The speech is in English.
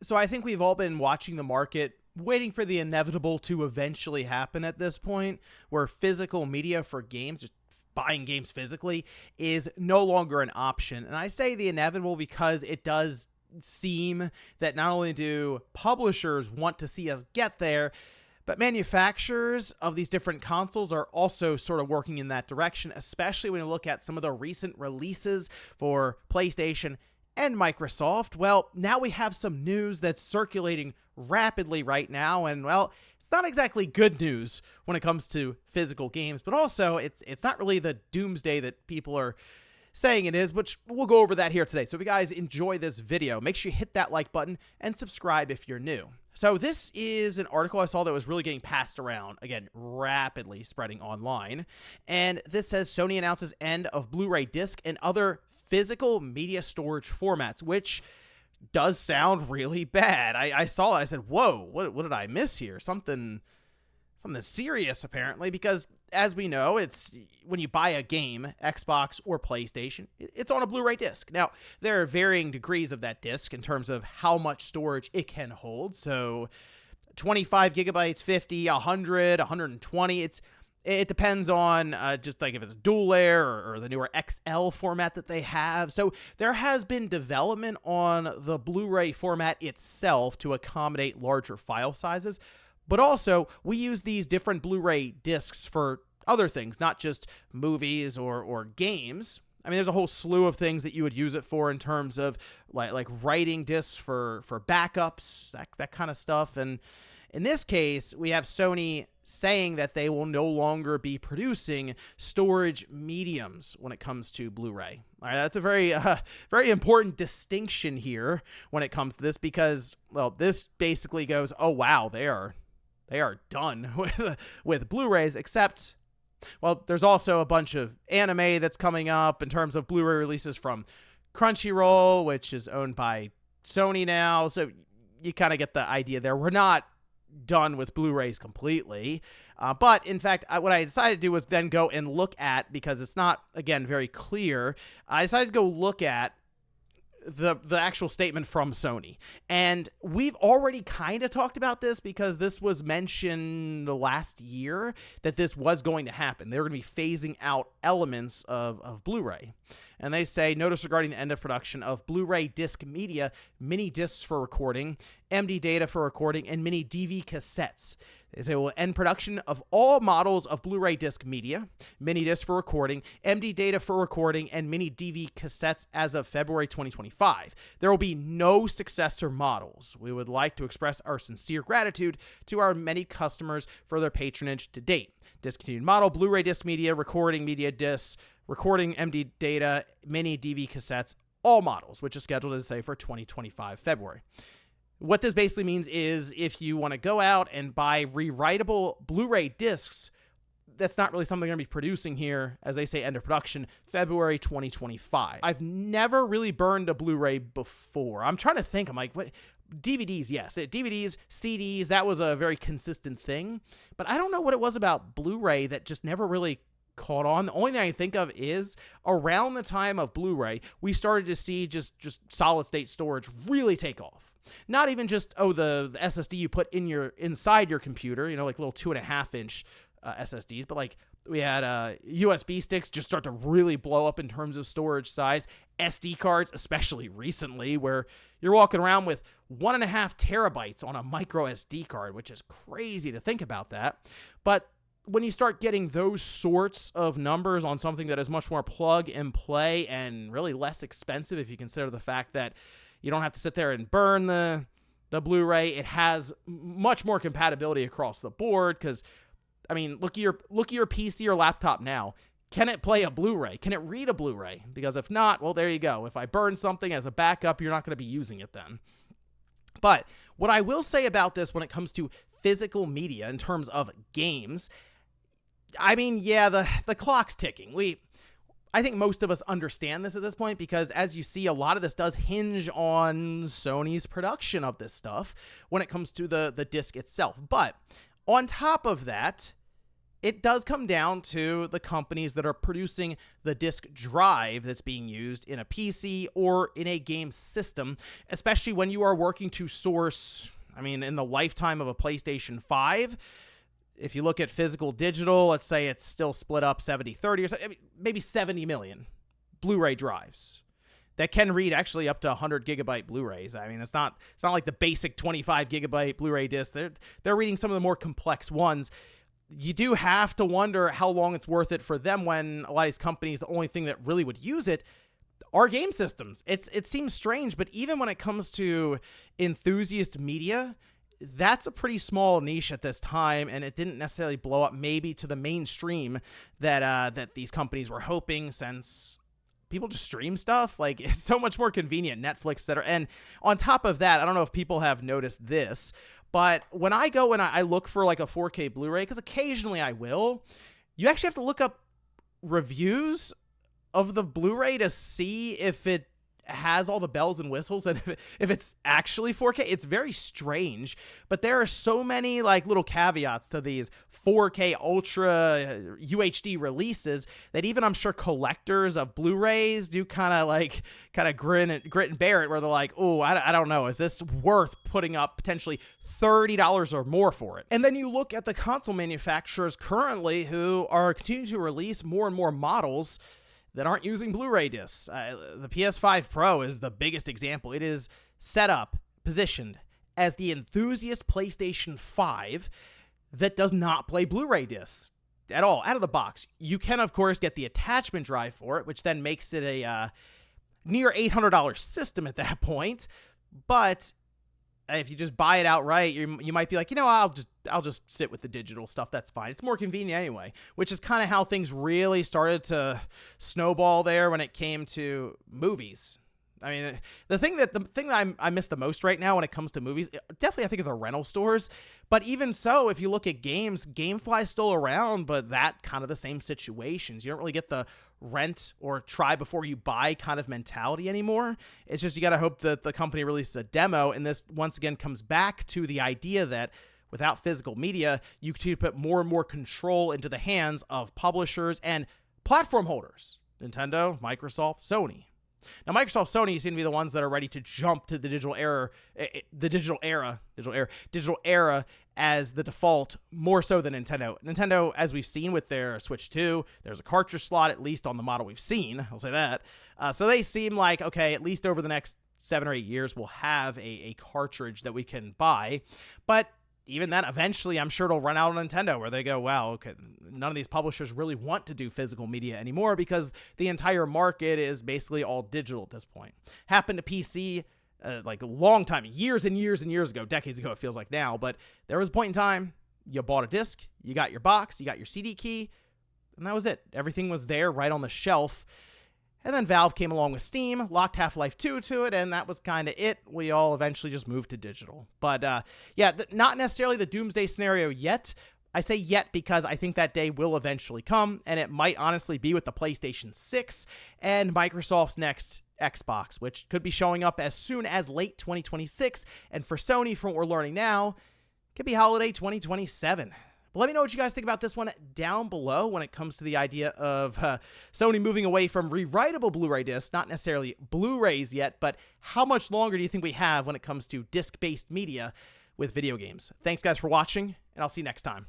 So I think we've all been watching the market, waiting for the inevitable to eventually happen at this point, where physical media for games, just buying games physically, is no longer an option. And I say the inevitable because it does seem that not only do publishers want to see us get there, but manufacturers of these different consoles are also sort of working in that direction, especially when you look at some of the recent releases for PlayStation and Microsoft. Well, now we have some news that's circulating rapidly right now, and well, it's not exactly good news when it comes to physical games, but also it's not really the doomsday that people are saying it is, which we'll go over that here today. So if you guys enjoy this video, make sure you hit that like button and subscribe if you're new. So this is an article I saw that was really getting passed around, again, rapidly spreading online. And this says Sony announces end of Blu Ray disc and other physical media storage formats, which does sound really bad. I saw it. I said, whoa, what did I miss here? Something serious, apparently, because as we know, it's when you buy a game, Xbox or PlayStation, it's on a Blu Ray disc. Now, there are varying degrees of that disc in terms of how much storage it can hold. So 25 gigabytes, 50, 100, 120. It depends on just like if it's dual layer or the newer XL format that they have. So there has been development on the Blu-ray format itself to accommodate larger file sizes. But also, we use these different Blu-ray discs for other things, not just movies or games. I mean, there's a whole slew of things that you would use it for in terms of like writing discs for backups, that kind of stuff. And in this case, we have Sony saying that they will no longer be producing storage mediums when it comes to Blu-ray. All right, that's a very important distinction here when it comes to this because, well, this basically goes, oh, wow, they are done with Blu-rays, except, well, there's also a bunch of anime that's coming up in terms of Blu-ray releases from Crunchyroll, which is owned by Sony now. So you kind of get the idea there. We're not done with Blu-rays completely. But in fact, what I decided to do was then go and look at, because it's not, again, very clear, I decided to go look at the actual statement from Sony. And we've already kind of talked about this because this was mentioned last year that this was going to happen. They were going to be phasing out elements of Blu-ray. And they say, notice regarding the end of production of Blu-ray disc media, mini discs for recording, MD data for recording, and mini DV cassettes. They say will end production of all models of Blu-ray disc media, mini disc for recording, MD data for recording, and mini DV cassettes as of February 2025. There will be no successor models. We would like to express our sincere gratitude to our many customers for their patronage to date. Discontinued model, Blu-ray disc media, recording media discs, recording MD data, mini DV cassettes, all models, which is scheduled to say for 2025 February. What this basically means is if you want to go out and buy rewritable Blu-ray discs, that's not really something they're going to be producing here, as they say, end of production, February 2025. I've never really burned a Blu-ray before. I'm trying to think. I'm like, what? DVDs, yes. DVDs, CDs, that was a very consistent thing. But I don't know what it was about Blu-ray that just never really caught on. The only thing I think of is around the time of Blu-ray, we started to see just solid state storage really take off. Not even just, the SSD you put inside your computer, like little 2.5-inch SSDs, but like we had USB sticks just start to really blow up in terms of storage size. SD cards, especially recently, where you're walking around with 1.5 terabytes on a micro SD card, which is crazy to think about that. But when you start getting those sorts of numbers on something that is much more plug and play and really less expensive, if you consider the fact that you don't have to sit there and burn the Blu-ray, it has much more compatibility across the board. Because, I mean, look at your PC or laptop now. Can it play a Blu-ray? Can it read a Blu-ray? Because if not, well, there you go. If I burn something as a backup, you're not going to be using it then. But what I will say about this when it comes to physical media in terms of games, I mean, yeah, the clock's ticking. I think most of us understand this at this point because, as you see, a lot of this does hinge on Sony's production of this stuff when it comes to the disc itself. But on top of that, it does come down to the companies that are producing the disk drive that's being used in a PC or in a game system, especially when you are working to source, I mean, in the lifetime of a PlayStation 5, if you look at physical digital, let's say it's still split up 70-30 or something, maybe 70 million Blu Ray drives that can read actually up to 100 gigabyte Blu-rays. I mean, it's not like the basic 25 gigabyte Blu-ray disc. They're reading some of the more complex ones. You do have to wonder how long it's worth it for them when a lot of these companies, the only thing that really would use it are game systems. It seems strange, but even when it comes to enthusiast media, that's a pretty small niche at this time, and it didn't necessarily blow up maybe to the mainstream that these companies were hoping, since people just stream stuff. Like, it's so much more convenient, Netflix, etc. And on top of that, I don't know if people have noticed this, but when I go and I look for like a 4K Blu-ray, because occasionally I will, you actually have to look up reviews of the Blu-ray to see if it has all the bells and whistles and if it's actually 4K. It's very strange, but there are so many like little caveats to these 4K Ultra UHD releases that even I'm sure collectors of Blu-rays do kind of grit and bear it, where they're like, oh, I don't know, is this worth putting up potentially $30 or more for it? And then you look at the console manufacturers currently who are continuing to release more and more models that aren't using Blu-ray discs. The PS5 Pro is the biggest example. It is set up, positioned as the enthusiast PlayStation 5 that does not play Blu-ray discs at all, out of the box. You can, of course, get the attachment drive for it, which then makes it a near $800 system at that point. But if you just buy it outright, you might be like, I'll just sit with the digital stuff. That's fine. It's more convenient anyway, which is kind of how things really started to snowball there when it came to movies. I mean, the thing that I miss the most right now when it comes to movies, definitely I think of the rental stores. But even so, if you look at games, GameFly's still around, but that kind of the same situations. You don't really get the rent or try before you buy kind of mentality anymore. It's just you got to hope that the company releases a demo. And this once again comes back to the idea that without physical media, you continue to put more and more control into the hands of publishers and platform holders. Nintendo, Microsoft, Sony. Now, Microsoft, Sony seem to be the ones that are ready to jump to the digital era as the default, more so than Nintendo. Nintendo, as we've seen with their Switch 2, there's a cartridge slot, at least on the model we've seen. I'll say that. So they seem like, okay, at least over the next 7 or 8 years, we'll have a cartridge that we can buy. But even then, eventually, I'm sure it'll run out on Nintendo, where they go, wow, okay, none of these publishers really want to do physical media anymore because the entire market is basically all digital at this point. Happened to PC like a long time, years and years and years ago, decades ago it feels like now, but there was a point in time, you bought a disc, you got your box, you got your CD key, and that was it. Everything was there right on the shelf. And then Valve came along with Steam, locked Half-Life 2 to it, and that was kind of it. We all eventually just moved to digital. But not necessarily the doomsday scenario yet. I say yet because I think that day will eventually come, and it might honestly be with the PlayStation 6 and Microsoft's next Xbox, which could be showing up as soon as late 2026. And for Sony, from what we're learning now, it could be holiday 2027. But let me know what you guys think about this one down below when it comes to the idea of Sony moving away from rewritable Blu-ray discs, not necessarily Blu-rays yet, but how much longer do you think we have when it comes to disc-based media with video games? Thanks, guys, for watching, and I'll see you next time.